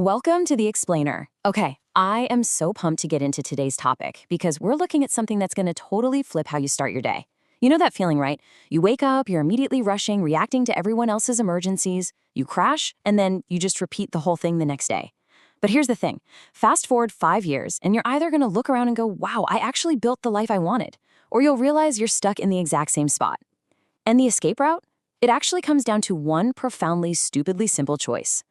Welcome to The Explainer. Okay, I am so pumped to get into today's topic because we're looking at something that's going to totally flip how you start your day. You know that feeling, right? You wake up, you're immediately rushing, reacting to everyone else's emergencies, you crash, and then you just repeat the whole thing the next day. But here's the thing. Fast forward 5 years, and you're either going to look around and go, wow, I actually built the life I wanted, or you'll realize you're stuck in the exact same spot. And the escape route? It actually comes down to one profoundly, stupidly simple choice.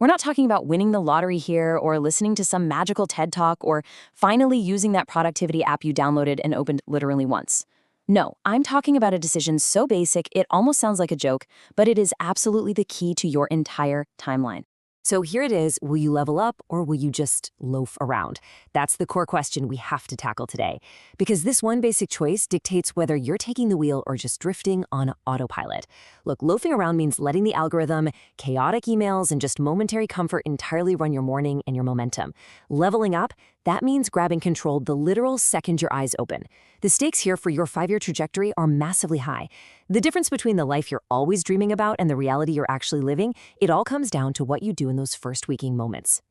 We're not talking about winning the lottery here or listening to some magical TED Talk or finally using that productivity app you downloaded and opened literally once. No, I'm talking about a decision so basic it almost sounds like a joke, but it is absolutely the key to your entire timeline. So here it is, will you level up or will you just loaf around? That's the core question we have to tackle today. Because this one basic choice dictates whether you're taking the wheel or just drifting on autopilot. Look, loafing around means letting the algorithm, chaotic emails, and just momentary comfort entirely run your morning and your momentum. Leveling up, that means grabbing control the literal second your eyes open. The stakes here for your 5-year trajectory are massively high. The difference between the life you're always dreaming about and the reality you're actually living, it all comes down to what you do in those first waking moments.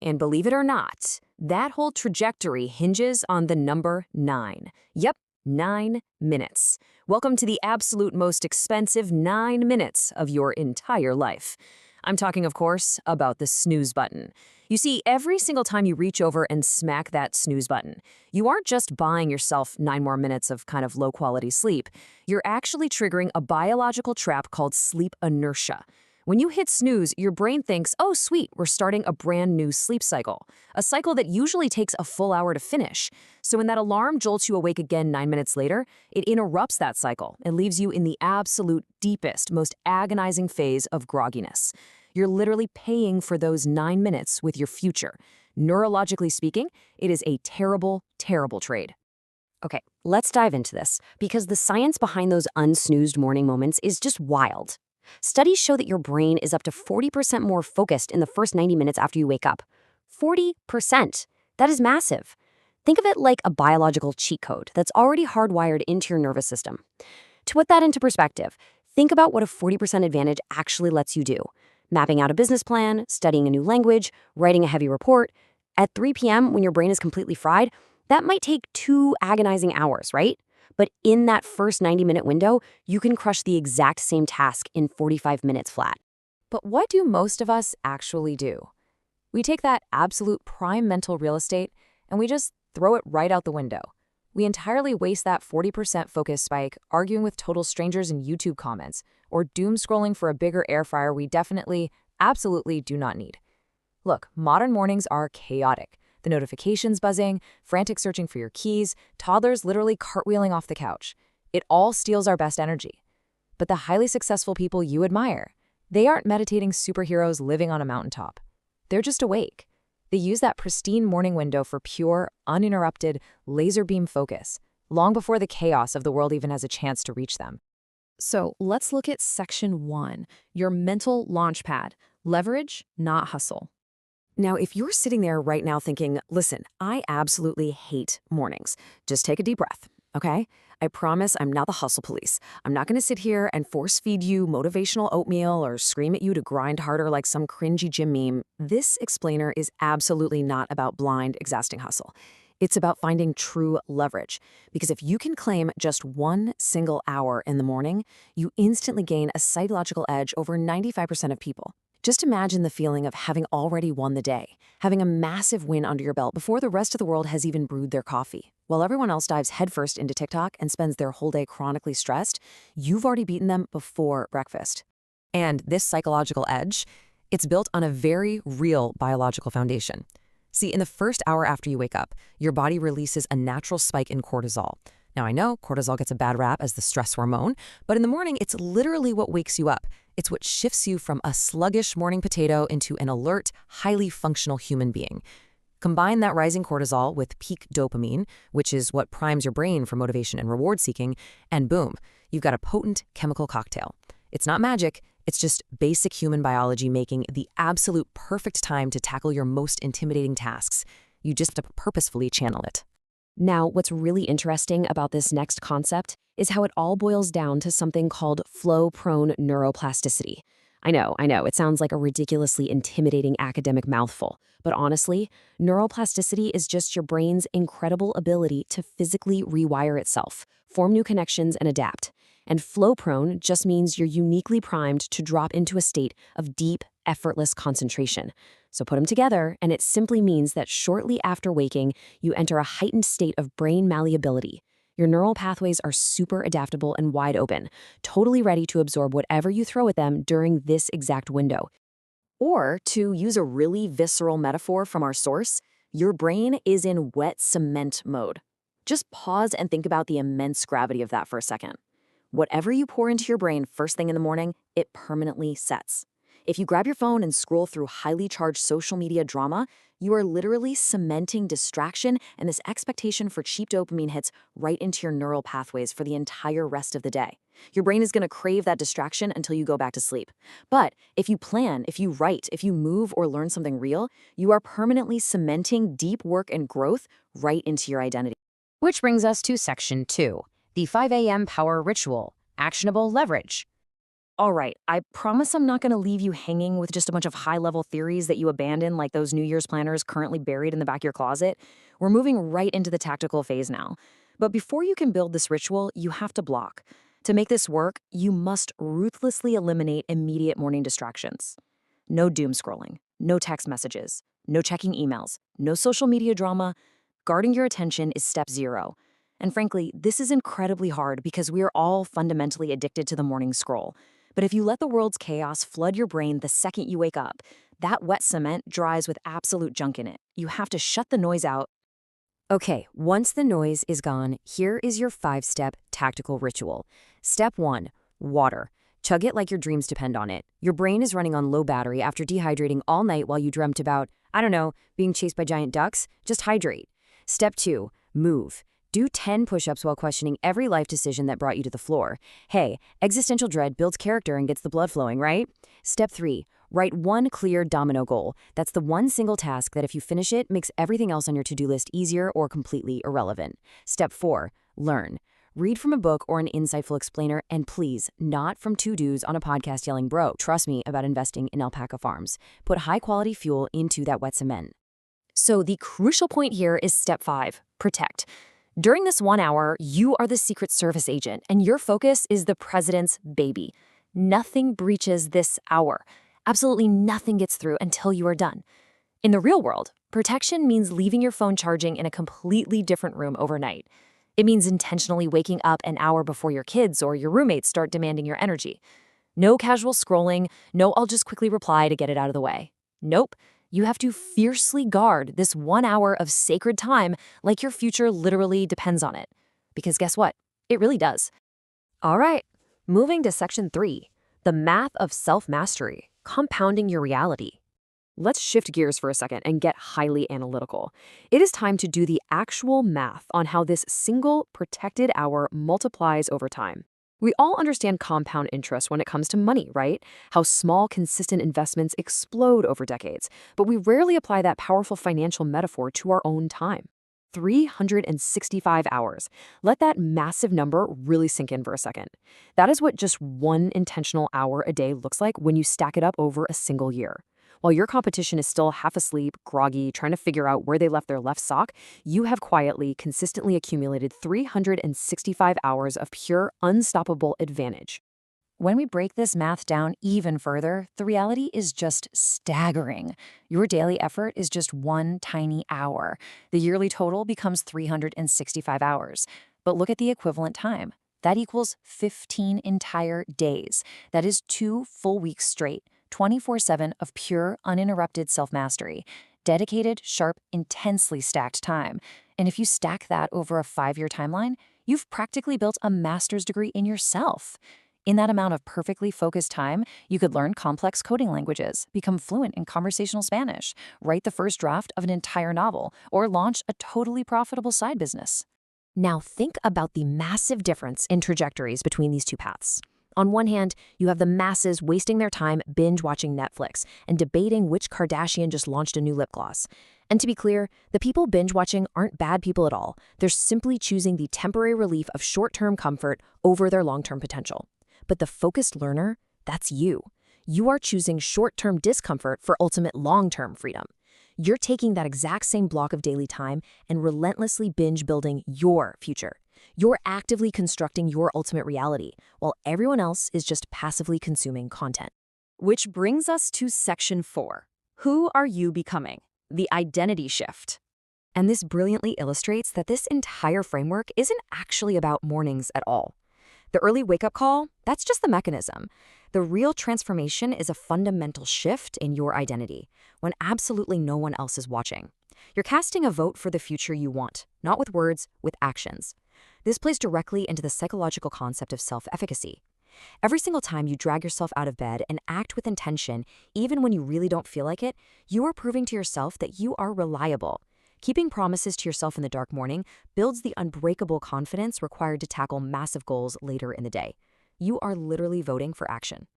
And believe it or not, that whole trajectory hinges on the number 9. Yep, 9 minutes. Welcome to the absolute most expensive 9 minutes of your entire life. I'm talking, of course, about the snooze button. You see, every single time you reach over and smack that snooze button, you aren't just buying yourself 9 more minutes of kind of low-quality sleep. You're actually triggering a biological trap called sleep inertia. When you hit snooze, your brain thinks, oh, sweet, we're starting a brand new sleep cycle, a cycle that usually takes a full hour to finish. So when that alarm jolts you awake again 9 minutes later, it interrupts that cycle and leaves you in the absolute deepest, most agonizing phase of grogginess. You're literally paying for those 9 minutes with your future. Neurologically speaking, it is a terrible, terrible trade. Okay, let's dive into this, because the science behind those unsnoozed morning moments is just wild. Studies show that your brain is up to 40% more focused in the first 90 minutes after you wake up. 40%. That is massive. Think of it like a biological cheat code that's already hardwired into your nervous system. To put that into perspective, think about what a 40% advantage actually lets you do. Mapping out a business plan, studying a new language, writing a heavy report. At 3 p.m., when your brain is completely fried, that might take 2 agonizing hours, right? But in that first 90-minute window, you can crush the exact same task in 45 minutes flat. But what do most of us actually do? We take that absolute prime mental real estate and we just throw it right out the window. We entirely waste that 40% focus spike arguing with total strangers in YouTube comments or doom scrolling for a bigger air fryer we definitely, absolutely do not need. Look, modern mornings are chaotic. The notifications buzzing, frantic searching for your keys, toddlers literally cartwheeling off the couch. It all steals our best energy. But the highly successful people you admire, they aren't meditating superheroes living on a mountaintop. They're just awake. They use that pristine morning window for pure, uninterrupted, laser beam focus, long before the chaos of the world even has a chance to reach them. So let's look at section 1, your mental launchpad, leverage, not hustle. Now, if you're sitting there right now thinking, listen, I absolutely hate mornings, just take a deep breath, okay? I promise I'm not the hustle police. I'm not going to sit here and force feed you motivational oatmeal or scream at you to grind harder like some cringy gym meme. This explainer is absolutely not about blind, exhausting hustle. It's about finding true leverage. Because if you can claim just 1 single hour in the morning, you instantly gain a psychological edge over 95% of people. Just imagine the feeling of having already won the day, having a massive win under your belt before the rest of the world has even brewed their coffee. While everyone else dives headfirst into TikTok and spends their whole day chronically stressed, you've already beaten them before breakfast. And this psychological edge, it's built on a very real biological foundation. See, in the first hour after you wake up, your body releases a natural spike in cortisol. Now, I know cortisol gets a bad rap as the stress hormone, but in the morning, it's literally what wakes you up. It's what shifts you from a sluggish morning potato into an alert, highly functional human being. Combine that rising cortisol with peak dopamine, which is what primes your brain for motivation and reward seeking, and boom, you've got a potent chemical cocktail. It's not magic, it's just basic human biology making the absolute perfect time to tackle your most intimidating tasks. You just have to purposefully channel it. Now, what's really interesting about this next concept is how it all boils down to something called flow-prone neuroplasticity. I know, it sounds like a ridiculously intimidating academic mouthful. But honestly, neuroplasticity is just your brain's incredible ability to physically rewire itself, form new connections, and adapt. And flow-prone just means you're uniquely primed to drop into a state of deep, effortless concentration. So put them together, and it simply means that shortly after waking, you enter a heightened state of brain malleability. Your neural pathways are super adaptable and wide open, totally ready to absorb whatever you throw at them during this exact window. Or, to use a really visceral metaphor from our source, your brain is in wet cement mode. Just pause and think about the immense gravity of that for a second. Whatever you pour into your brain first thing in the morning, it permanently sets. If you grab your phone and scroll through highly charged social media drama, you are literally cementing distraction and this expectation for cheap dopamine hits right into your neural pathways for the entire rest of the day. Your brain is going to crave that distraction until you go back to sleep. But if you plan, if you write, if you move or learn something real, you are permanently cementing deep work and growth right into your identity. Which brings us to Section 2, the 5 a.m. power ritual, actionable leverage. All right, I promise I'm not going to leave you hanging with just a bunch of high-level theories that you abandon like those New Year's planners currently buried in the back of your closet. We're moving right into the tactical phase now. But before you can build this ritual, you have to block. To make this work, you must ruthlessly eliminate immediate morning distractions. No doom scrolling, no text messages, no checking emails, no social media drama. Guarding your attention is step 0. And frankly, this is incredibly hard because we are all fundamentally addicted to the morning scroll. But if you let the world's chaos flood your brain the second you wake up, that wet cement dries with absolute junk in it. You have to shut the noise out. Okay, once the noise is gone, here is your 5-step tactical ritual. Step 1, water. Chug it like your dreams depend on it. Your brain is running on low battery after dehydrating all night while you dreamt about, I don't know, being chased by giant ducks. Just hydrate. Step 2, move. Do 10 push-ups while questioning every life decision that brought you to the floor. Hey, existential dread builds character and gets the blood flowing, right? Step 3, write one clear domino goal. That's the one single task that if you finish it, makes everything else on your to-do list easier or completely irrelevant. Step 4, learn. Read from a book or an insightful explainer, and please, not from 2 dudes on a podcast yelling bro. Trust me about investing in alpaca farms. Put high-quality fuel into that wet cement. So the crucial point here is step 5, protect. During this 1 hour, you are the Secret Service agent, and your focus is the president's baby. Nothing breaches this hour. Absolutely nothing gets through until you are done. In the real world, protection means leaving your phone charging in a completely different room overnight. It means intentionally waking up an hour before your kids or your roommates start demanding your energy. No casual scrolling, no I'll just quickly reply to get it out of the way. Nope. You have to fiercely guard this 1 hour of sacred time like your future literally depends on it. Because guess what? It really does. All right, moving to Section 3, the math of self-mastery, compounding your reality. Let's shift gears for a second and get highly analytical. It is time to do the actual math on how this single protected hour multiplies over time. We all understand compound interest when it comes to money, right? How small, consistent investments explode over decades. But we rarely apply that powerful financial metaphor to our own time. 365 hours. Let that massive number really sink in for a second. That is what just one intentional hour a day looks like when you stack it up over a single year. While your competition is still half asleep, groggy, trying to figure out where they left their left sock, you have quietly, consistently accumulated 365 hours of pure, unstoppable advantage. When we break this math down even further, the reality is just staggering. Your daily effort is just one tiny hour. The yearly total becomes 365 hours. But look at the equivalent time. That equals 15 entire days. That is 2 full weeks straight. 24/7 of pure, uninterrupted self-mastery, dedicated, sharp, intensely stacked time. And if you stack that over a 5-year timeline, you've practically built a master's degree in yourself. In that amount of perfectly focused time, you could learn complex coding languages, become fluent in conversational Spanish, write the first draft of an entire novel, or launch a totally profitable side business. Now think about the massive difference in trajectories between these two paths. On one hand, you have the masses wasting their time binge-watching Netflix and debating which Kardashian just launched a new lip gloss. And to be clear, the people binge-watching aren't bad people at all. They're simply choosing the temporary relief of short-term comfort over their long-term potential. But the focused learner, that's you. You are choosing short-term discomfort for ultimate long-term freedom. You're taking that exact same block of daily time and relentlessly binge building your future. You're actively constructing your ultimate reality, while everyone else is just passively consuming content. Which brings us to section 4. Who are you becoming? The identity shift. And this brilliantly illustrates that this entire framework isn't actually about mornings at all. The early wake-up call, that's just the mechanism. The real transformation is a fundamental shift in your identity, when absolutely no one else is watching. You're casting a vote for the future you want, not with words, with actions. This plays directly into the psychological concept of self-efficacy. Every single time you drag yourself out of bed and act with intention, even when you really don't feel like it, you are proving to yourself that you are reliable. Keeping promises to yourself in the dark morning builds the unbreakable confidence required to tackle massive goals later in the day. You are literally voting for action.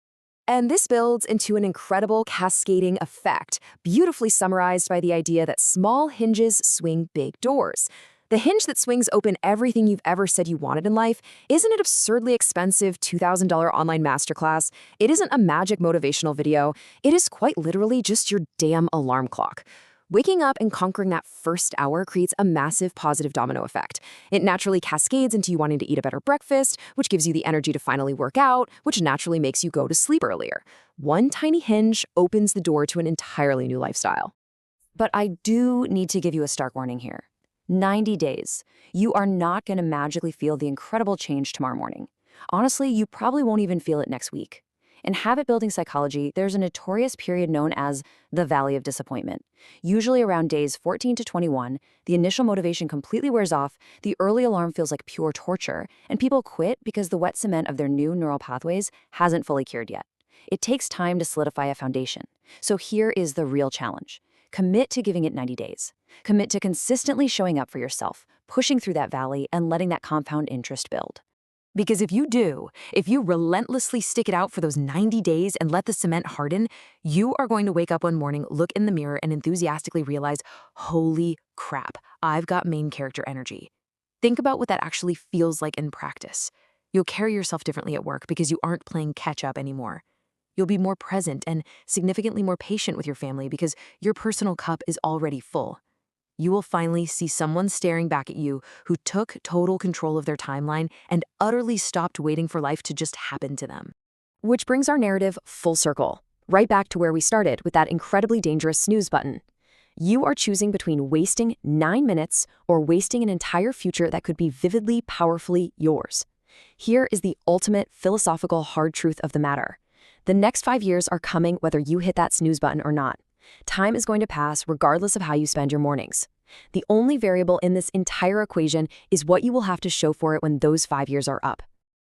And this builds into an incredible cascading effect, beautifully summarized by the idea that small hinges swing big doors. The hinge that swings open everything you've ever said you wanted in life isn't an absurdly expensive $2,000 online masterclass. It isn't a magic motivational video. It is quite literally just your damn alarm clock. Waking up and conquering that first hour creates a massive positive domino effect. It naturally cascades into you wanting to eat a better breakfast, which gives you the energy to finally work out, which naturally makes you go to sleep earlier. One tiny hinge opens the door to an entirely new lifestyle. But I do need to give you a stark warning here. 90 days. You are not going to magically feel the incredible change tomorrow morning. Honestly, you probably won't even feel it next week. In habit-building psychology, there's a notorious period known as the Valley of Disappointment. Usually around days 14 to 21, the initial motivation completely wears off, the early alarm feels like pure torture, and people quit because the wet cement of their new neural pathways hasn't fully cured yet. It takes time to solidify a foundation. So here is the real challenge. Commit to giving it 90 days. Commit to consistently showing up for yourself, pushing through that valley, and letting that compound interest build. Because if you do, if you relentlessly stick it out for those 90 days and let the cement harden, you are going to wake up one morning, look in the mirror, and enthusiastically realize, holy crap, I've got main character energy. Think about what that actually feels like in practice. You'll carry yourself differently at work because you aren't playing catch-up anymore. You'll be more present and significantly more patient with your family because your personal cup is already full. You will finally see someone staring back at you who took total control of their timeline and utterly stopped waiting for life to just happen to them. Which brings our narrative full circle, right back to where we started with that incredibly dangerous snooze button. You are choosing between wasting 9 minutes or wasting an entire future that could be vividly, powerfully yours. Here is the ultimate philosophical hard truth of the matter. The next 5 years are coming whether you hit that snooze button or not. Time is going to pass regardless of how you spend your mornings. The only variable in this entire equation is what you will have to show for it when those 5 years are up.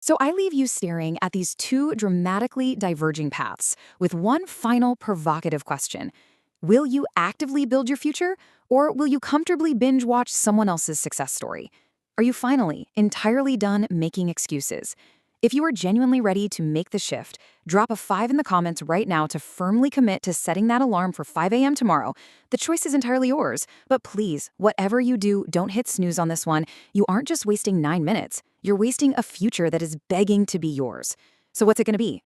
So I leave you staring at these two dramatically diverging paths with one final provocative question. Will you actively build your future, or will you comfortably binge watch someone else's success story? Are you finally entirely done making excuses? If you are genuinely ready to make the shift, drop a 5 in the comments right now to firmly commit to setting that alarm for 5 a.m. tomorrow. The choice is entirely yours, but please, whatever you do, don't hit snooze on this one. You aren't just wasting 9 minutes. You're wasting a future that is begging to be yours. So what's it going to be?